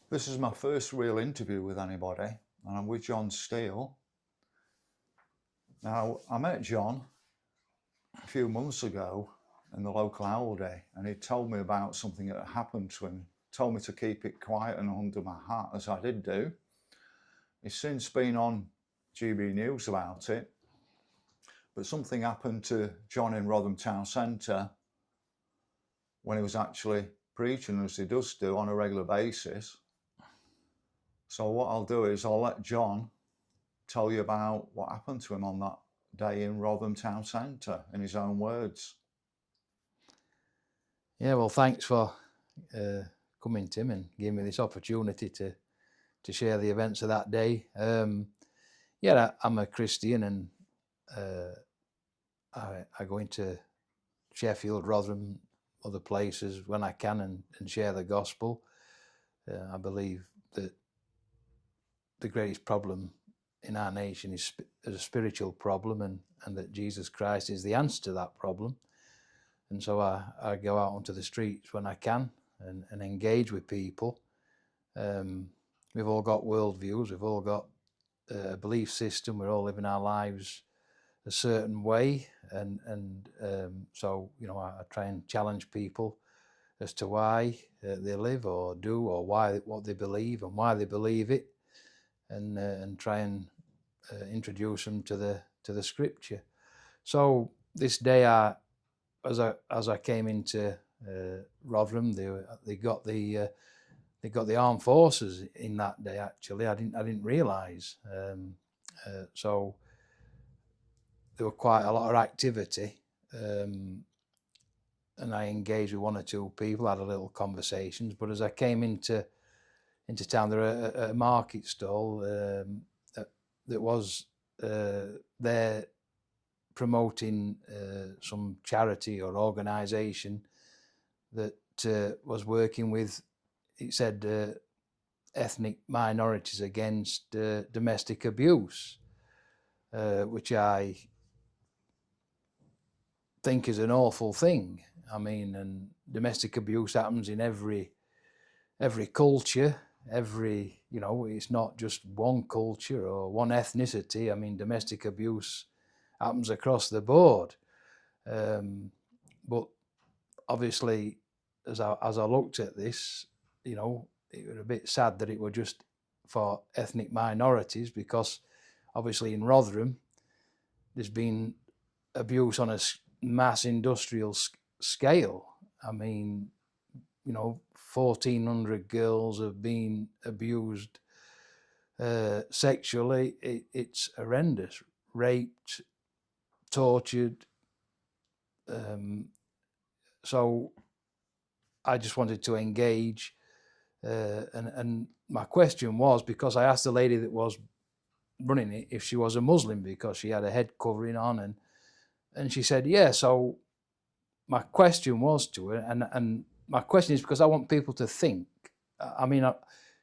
This is my first real interview with anybody, and I'm with John Steele. Now, I met John a few months ago in the local Aldi, and he told me about something that had happened to him, told me to keep it quiet and under my hat, as I did do. He's since been on GB News about it, but something happened to John in Rotherham Town Centre when he was actually preaching, as he does do on a regular basis. So what I'll do is I'll let John tell you about what happened to him on that day in Rotherham Town Centre in his own words. Yeah, well, thanks for coming, Tim, and giving me this opportunity to share the events of that day. Yeah, I'm a Christian, and I go into Sheffield, Rotherham, other places when I can and share the gospel. I believe that the greatest problem in our nation is a spiritual problem, and that Jesus Christ is the answer to that problem. And so I go out onto the streets when I can and engage with people. We've all got worldviews, we've all got a belief system, we're all living our lives a certain way, and so I try and challenge people as to why they live or do, or what they believe and why they believe it, and try and introduce them to the scripture. So this day, as I came into Rotherham, they got the armed forces in that day. Actually, I didn't realise. So there were quite a lot of activity, and I engaged with one or two people, had a little conversations. But as I came into town, there was a market stall that was there promoting some charity or organisation that was working with, it said, ethnic minorities against domestic abuse, which I think is an awful thing. I mean, and domestic abuse happens in every culture, it's not just one culture or one ethnicity. I mean, domestic abuse happens across the board. But obviously, as I looked at this, it was a bit sad that it were just for ethnic minorities, because obviously in Rotherham there's been abuse on a mass industrial scale. I mean, 1,400 girls have been abused sexually. It's horrendous. Raped, tortured. So I just wanted to engage, and my question was, because I asked the lady that was running it if she was a Muslim, because she had a head covering on, and she said, yeah. So my question was to her, and my question is because I want people to think. I mean,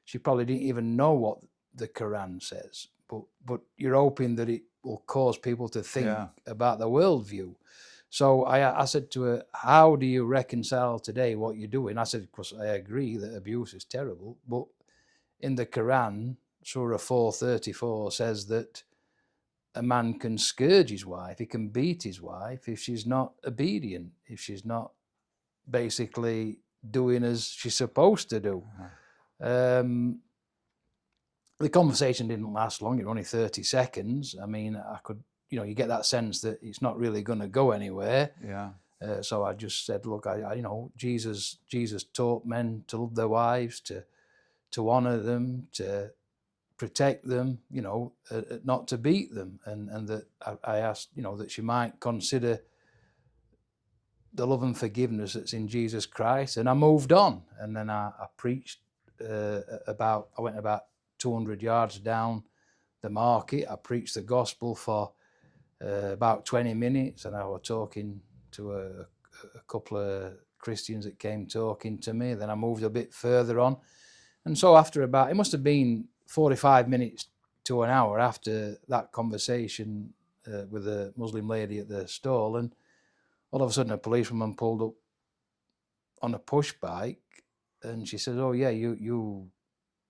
she probably didn't even know what the Quran says, but you're hoping that it will cause people to think about the worldview. So I said to her, how do you reconcile today what you're doing? I said, of course, I agree that abuse is terrible, but in the Quran, Surah 4:34 says that a man can scourge his wife, he can beat his wife if she's not obedient, if she's not basically doing as she's supposed to do. The conversation didn't last long, it was only 30 seconds. I mean, I could, you get that sense that it's not really going to go anywhere. Yeah. So I just said, look, Jesus taught men to love their wives, to honour them, to protect them, not to beat them, and that I asked, that she might consider the love and forgiveness that's in Jesus Christ, and I moved on. And then I preached I went about 200 yards down the market. I preached the gospel for about 20 minutes, and I was talking to a couple of Christians that came talking to me. Then I moved a bit further on, and so after about, it must have been 45 minutes to an hour after that conversation with a Muslim lady at the stall, and all of a sudden a policewoman pulled up on a push bike, and she says, oh yeah, you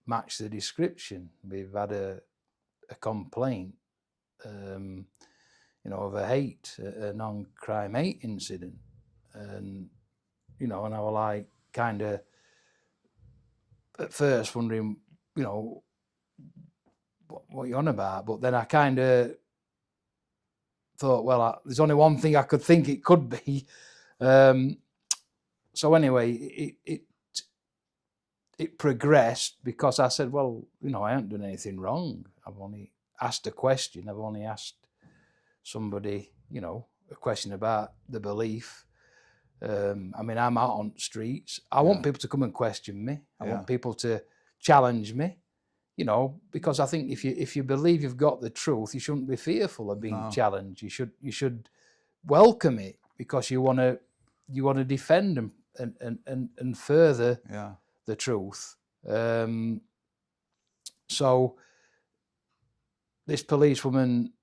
match the description. We've had a complaint, of a non-crime hate incident, and and I was like kind of at first wondering, what you're on about, but then I kind of thought, well, there's only one thing I could think it could be. So anyway, it progressed because I said, well, I haven't done anything wrong. I've only asked a question. I've only asked somebody, a question about the belief. I'm out on streets. I want people to come and question me. I want people to challenge me, because I think if you believe you've got the truth, you shouldn't be fearful of being challenged. You should welcome it because you want to defend and further the truth. So this policewoman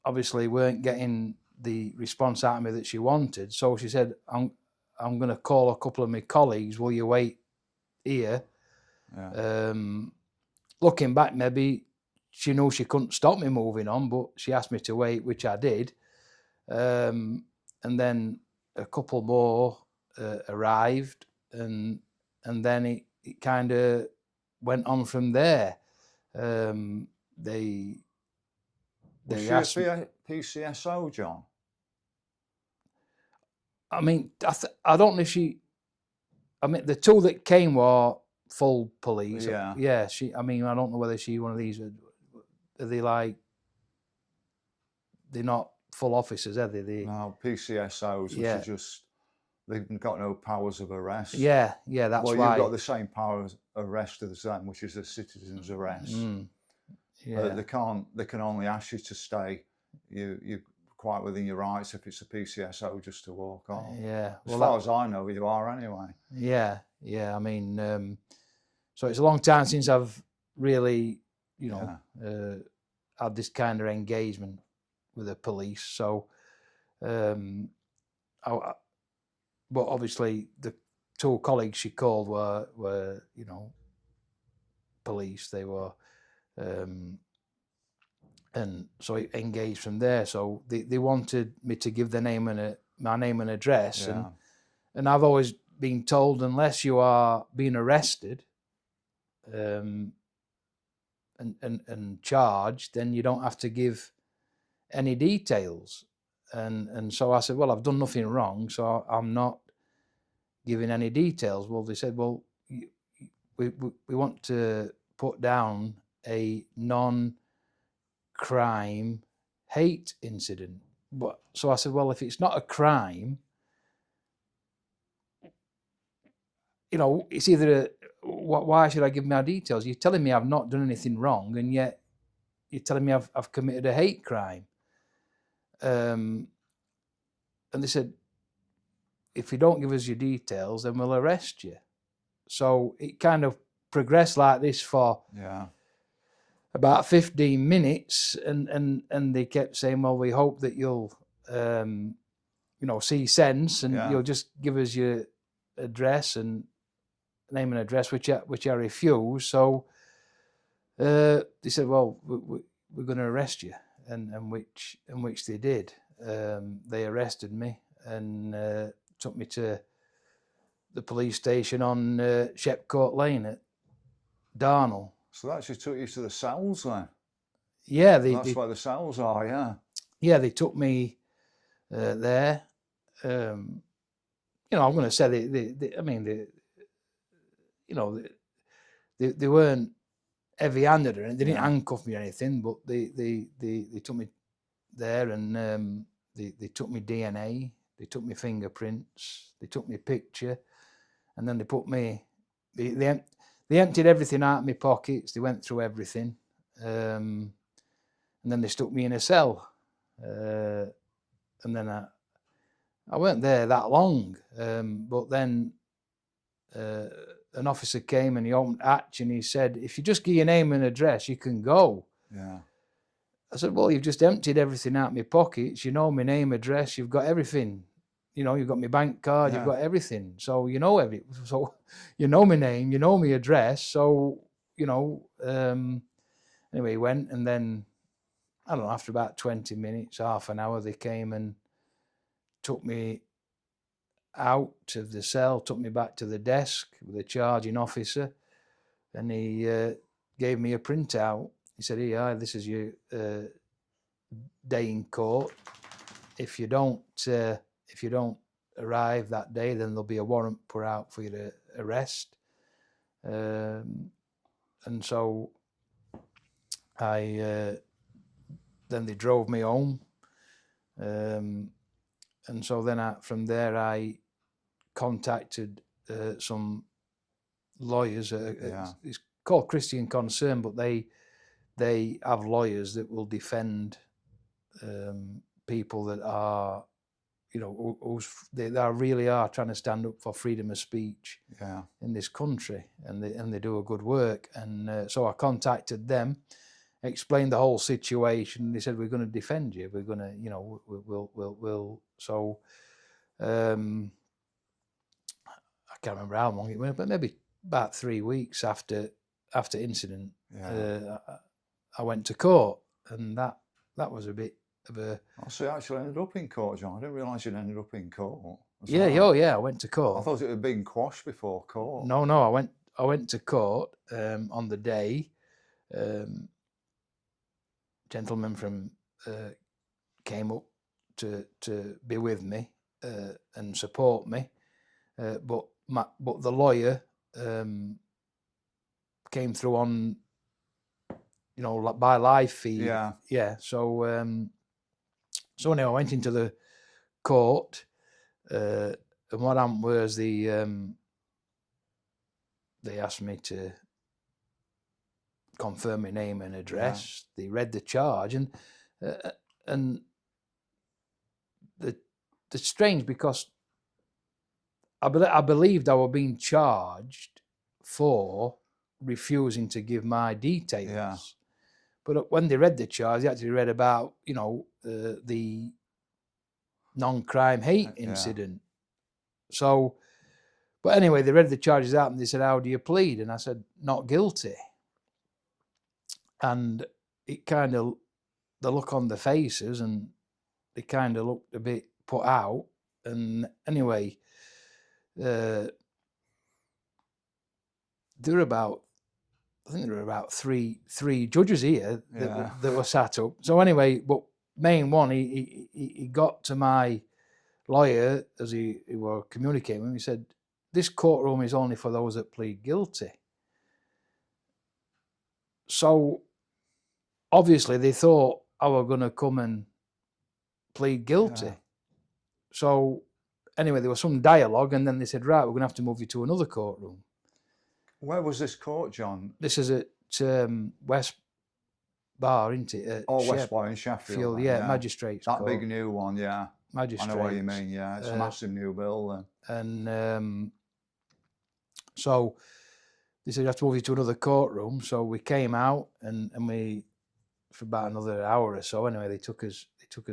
obviously weren't getting the response out of me that she wanted. So she said, I'm going to call a couple of my colleagues. Will you wait here? Looking back, maybe she knew she couldn't stop me moving on, but she asked me to wait, which I did. And then a couple more arrived, and then it kind of went on from there. They asked me, PCSO, John? I mean, I don't know if she. I mean, the two that came were full police. Yeah. She. I mean, I don't know whether she one of these. Are they like? They're not full officers, are they? No, PCSOs, which are just. They've got no powers of arrest. Yeah, that's why. Well, you've got the same power of arrest as them, which is a citizen's arrest. They can only ask you to stay. You're quite within your rights if it's a PCSO just to walk on. Yeah. As far as I know, you are anyway. Yeah. I mean, so it's a long time since I've really, had this kind of engagement with the police. So, but obviously the two colleagues she called were police. They were. And so it engaged from there. So they wanted me to give my name and address, and I've always been told unless you are being arrested, and charged, then you don't have to give any details. And so I said, well, I've done nothing wrong, so I'm not giving any details. Well, they said, well, we want to put down a non-crime hate incident. But so I said, well, if it's not a crime, it's either why should I give my details? You're telling me I've not done anything wrong, and yet you're telling me I've committed a hate crime. And they said, if you don't give us your details, then we'll arrest you. So it kind of progressed like this for about 15 minutes, and they kept saying, well, we hope that you'll see sense, and you'll just give us your address and name and address, which I refused. So they said, well, we're going to arrest you, and which they did. They arrested me and took me to the police station on Shepcourt Lane at Darnall. So that actually took you to the cells then? Yeah. That's where the cells are, yeah. Yeah, they took me there. I'm going to say they weren't heavy-handed or anything. They didn't handcuff me or anything, but they took me there, and they took me DNA, they took me fingerprints, they took me picture, and then they put me. They emptied everything out of my pockets. They went through everything, and then they stuck me in a cell. And then I weren't there that long, but then an officer came and he opened the hatch and he said, "If you just give your name and address, you can go." Yeah. I said, "Well, you've just emptied everything out of my pockets. You know my name, address. You've got everything. You've got my bank card. You've got everything. So so you know my name. You know my address. So you know. Anyway, he went, and then, I don't know, after about 20 minutes, half an hour, they came and took me out of the cell, took me back to the desk with the charging officer, and he gave me a printout. He said, "Here, this is your day in court. If you don't arrive that day, then there'll be a warrant put out for you to arrest." And so then they drove me home, and so then from there I contacted some lawyers. It's called Christian Concern, but they have lawyers that will defend people that are, you know, they really are trying to stand up for freedom of speech in this country, and they do a good work. And so I contacted them, explained the whole situation. They said, "We're going to defend you. We're going to, you know, we'll." So I can't remember how long it went, but maybe about 3 weeks after incident, I went to court, and that was a bit of a. Oh, so you actually ended up in court, John. I didn't realise you'd ended up in court. Yeah, well. I went to court. I thought it had been quashed before court. No, I went to court on the day. Gentleman from came up to be with me and support me, but the lawyer came through on, you know, by live feed. Yeah. So anyway, I went into the court, and what happened was they asked me to confirm my name and address. They read the charge, and the strange, because I believed I was being charged for refusing to give my details. Yeah. But when they read the charge, they actually read about, you know, the non-crime hate incident. So, but anyway, they read the charges out and they said, "How do you plead?" And I said, "Not guilty." And it kind of, the look on the faces, and they kind of looked a bit put out. And anyway, there were about, I think there were about three judges here that were sat up. So anyway, but main one, he got to my lawyer as he were communicating with him. He said, "This courtroom is only for those that plead guilty." So obviously they thought I were going to come and plead guilty. Yeah. So anyway, there was some dialogue, and then they said, "Right, we're going to have to move you to another courtroom." Where was this court, John? This is at West Bar, isn't it? West Bar in Sheffield. Yeah, Magistrates That Court. big new one, yeah. Magistrates. I know what you mean, yeah. It's a massive new building. And so they said, "You have to move you to another courtroom." So we came out, and we, for about another hour or so, anyway, they took us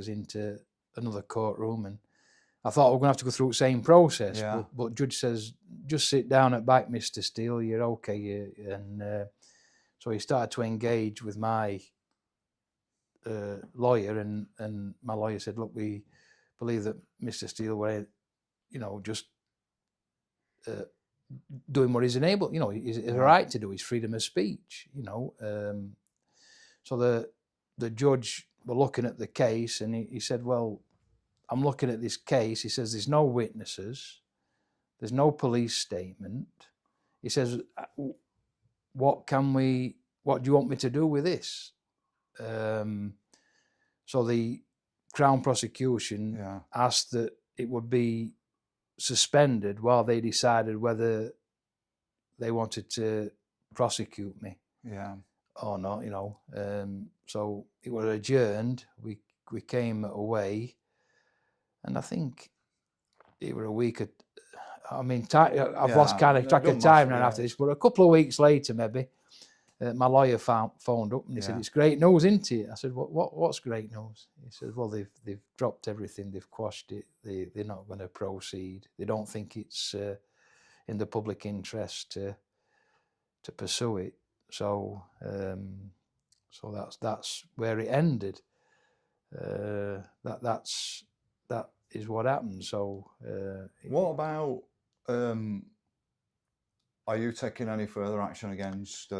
into another courtroom, and I thought we were going to have to go through the same process. Yeah. But judge says, "Just sit down at back, Mr. Steele, you're okay." And so he started to engage with my lawyer, and my lawyer said, "Look, we believe that Mr. Steele were, you know, just doing what he's enabled, you know, he's a right to do, his freedom of speech, you know." So the judge were looking at the case, and he said, "Well, I'm looking at this case." He says, "There's no witnesses, there's no police statement." He says, what do you want me to do with this?" So the Crown prosecution asked that it would be suspended while they decided whether they wanted to prosecute me or not, you know. So it was adjourned. We came away, and I think it was a week. I mean, I've lost kind of track of time now after this, but a couple of weeks later, maybe, my lawyer phoned up and he said, "It's great news, isn't it?" I said, "What's great news?" He said, "Well, they've dropped everything, they've quashed it. They're not going to proceed. They don't think it's in the public interest to pursue it." So that's where it ended. That is what happened. So what about? Are you taking any further action against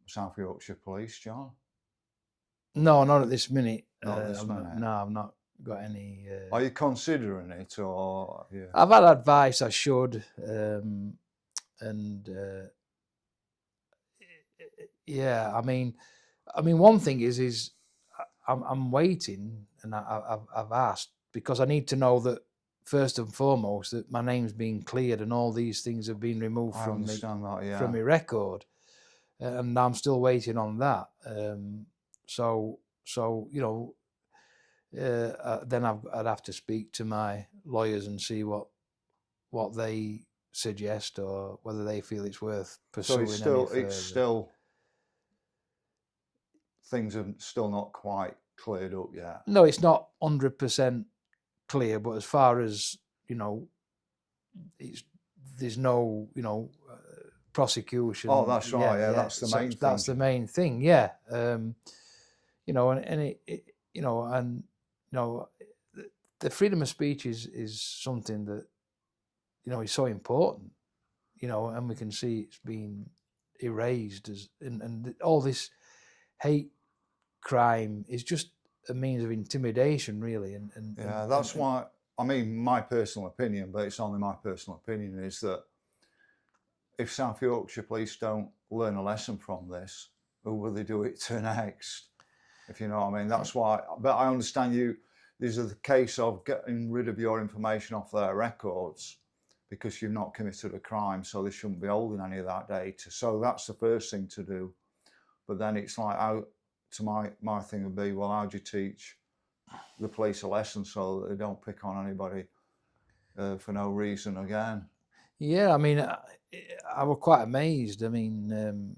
South Yorkshire Police, John? No, not at this minute. Not this minute. No, I've not got any. Are you considering it, or yeah? I've had advice I should, and yeah. I mean, one thing is I'm waiting, and I've asked because I need to know that first and foremost that my name's been cleared and all these things have been removed from my record, and I'm still waiting on that. So you know, then I'd have to speak to my lawyers and see what they suggest or whether they feel it's worth pursuing. So it's still things are still not quite cleared up yet. No, it's not 100% clear, but as far as you know, there's no prosecution. Oh, that's right. Yeah, that's the main thing. That's the main thing. Yeah, you know, and it you know, and you know, the freedom of speech is something that is so important. And we can see it's been erased and all this hate crime is just a means of intimidation, really. And that's why. I mean, my personal opinion, but it's only my personal opinion, is that if South Yorkshire Police don't learn a lesson from this, who will they do it to next? If you know what I mean. That's why. But I understand you. These are the case of getting rid of your information off their records because you've not committed a crime, so they shouldn't be holding any of that data. So that's the first thing to do. But then it's like, my thing would be, well, how do you teach the police a lesson so that they don't pick on anybody for no reason again? Yeah, I mean, I was quite amazed. I mean,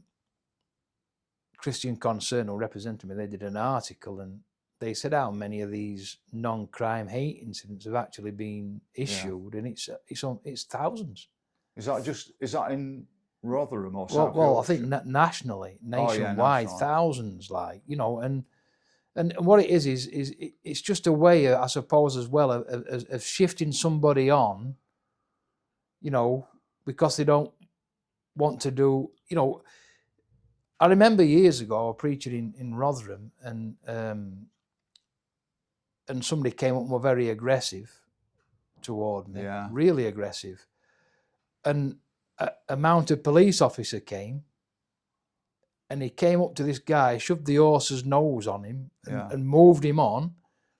Christian Concern, who represented me, they did an article and they said how many of these non-crime hate incidents have actually been issued, and it's thousands. Is that in Rotherham or South Yorkshire? Well, I think nationwide, thousands, and what it is it's just a way, I suppose, as well of shifting somebody on, because they don't want to do, I remember years ago, I was preaching in Rotherham, and somebody came up and were very aggressive toward me, really aggressive. And a mounted police officer came, and he came up to this guy, shoved the horse's nose on him, and moved him on,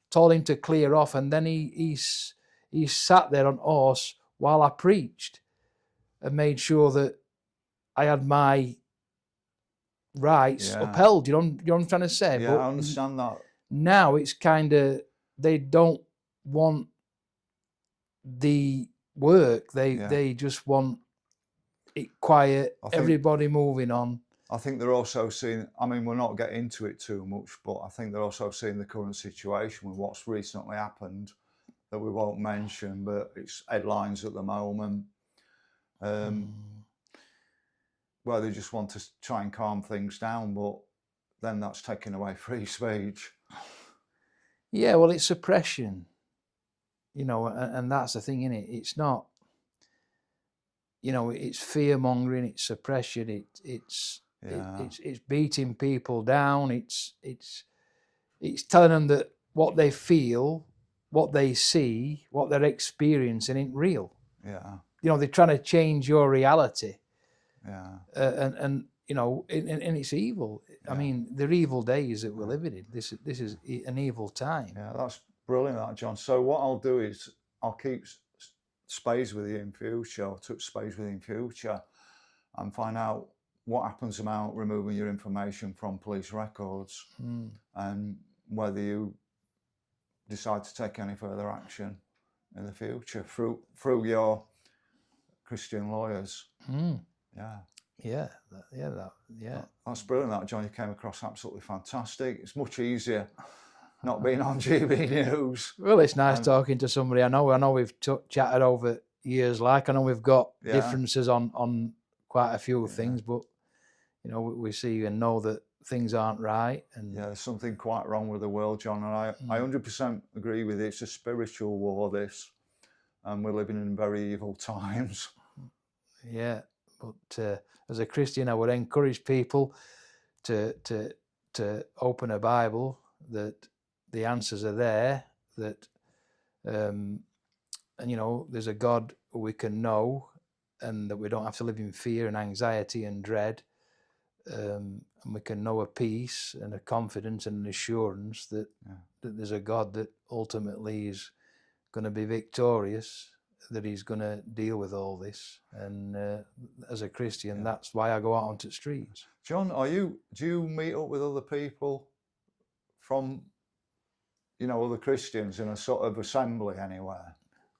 told him to clear off, and then he sat there on horse while I preached and made sure that I had my rights upheld. You know what I'm trying to say? Yeah, I understand that. Now it's kind of, they don't want the work. They just want it quiet, everybody moving on. I think they're also seeing, I mean, we're not getting into it too much, but I think they're also seeing the current situation with what's recently happened that we won't mention, but it's headlines at the moment. Where they just want to try and calm things down, but then that's taking away free speech. Yeah, well, it's suppression, and that's the thing, innit? It's not, it's fear mongering, it's suppression, it's beating people down, it's telling them that what they feel, what they see, what they're experiencing ain't real. Yeah. They're trying to change your reality. Yeah. And it's evil. I mean, they're evil days that we're living in. This is an evil time. Yeah, that's brilliant, that, John. So what I'll do is I'll keep space with you in future, or touch space with you in future, and find out what happens about removing your information from police records, and whether you decide to take any further action in the future through your Christian lawyers. That's brilliant, that, John. You came across absolutely fantastic. It's much easier not being on GB News. Well, it's nice talking to somebody I know we've chatted over years. I know we've got differences on quite a few things, but you know, we see and know that things aren't right. And Yeah, there's something quite wrong with the world, John, and I 100% agree with you. It's a spiritual war, this, and we're living in very evil times. yeah, but as a Christian, I would encourage people to open a Bible, that the answers are there, that and you know, there's a God who we can know, and that we don't have to live in fear and anxiety and dread, and we can know a peace and a confidence and an assurance that that there's a God that ultimately is going to be victorious, that he's going to deal with all this. And as a Christian, that's why I go out onto the streets. John, do you meet up with other people from, you know, other Christians in a sort of assembly anywhere?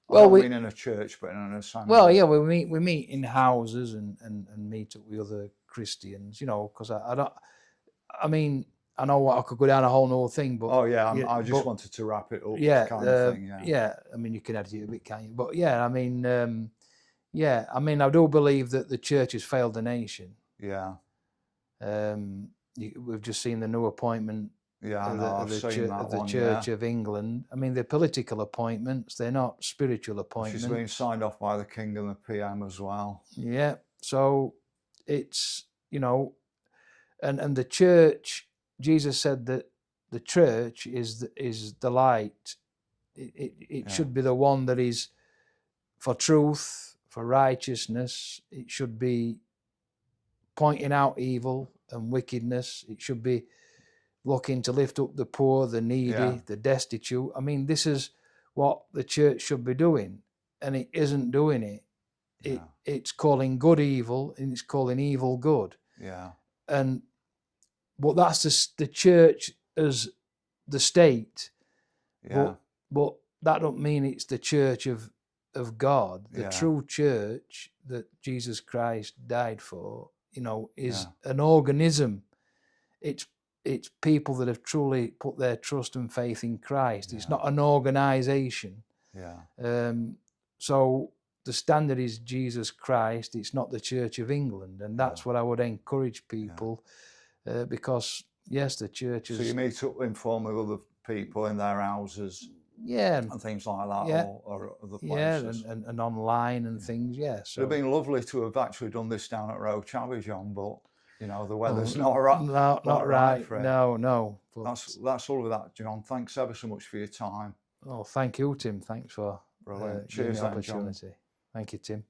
Well, I don't mean in a church, but in an assembly. Well, yeah, we meet in houses and meet up with other Christians, you know, because I mean, I know I could go down a whole nother thing, but I just wanted to wrap it up, kind of thing. Yeah. I mean, you can edit it a bit, can't you? But yeah, I mean, I do believe that the church has failed the nation. Yeah. We've just seen the new appointment. Yeah, I know. I've seen that the one. Church of England. I mean, they're political appointments. They're not spiritual appointments. She's been signed off by the King and the PM as well. Yeah. So it's, you know, and the church. Jesus said that the church is the light. It should be the one that is for truth, for righteousness. It should be pointing out evil and wickedness. It should be looking to lift up the poor, the needy, the destitute. I mean, this is what the church should be doing, and it isn't doing it. It's calling good evil, and it's calling evil good. Yeah. But that's the church as the state. Yeah. But that don't mean it's the church of God. The true church that Jesus Christ died for, you know, is an organism. It's people that have truly put their trust and faith in Christ. It's not an organization. Yeah. So the standard is Jesus Christ. It's not the Church of England, and that's what I would encourage people, because yes, the church is. So you meet up informally with other people in their houses. Yeah, and things like that, or other places. Yeah, and online and things. Yeah, so it'd been lovely to have actually done this down at Roe Chavy, John, but you know the weather's not right. Not right for it. No. But that's all of that, John. Thanks ever so much for your time. Oh, thank you, Tim. Thanks for Brilliant. giving me Cheers, the opportunity. John. Thank you, Tim.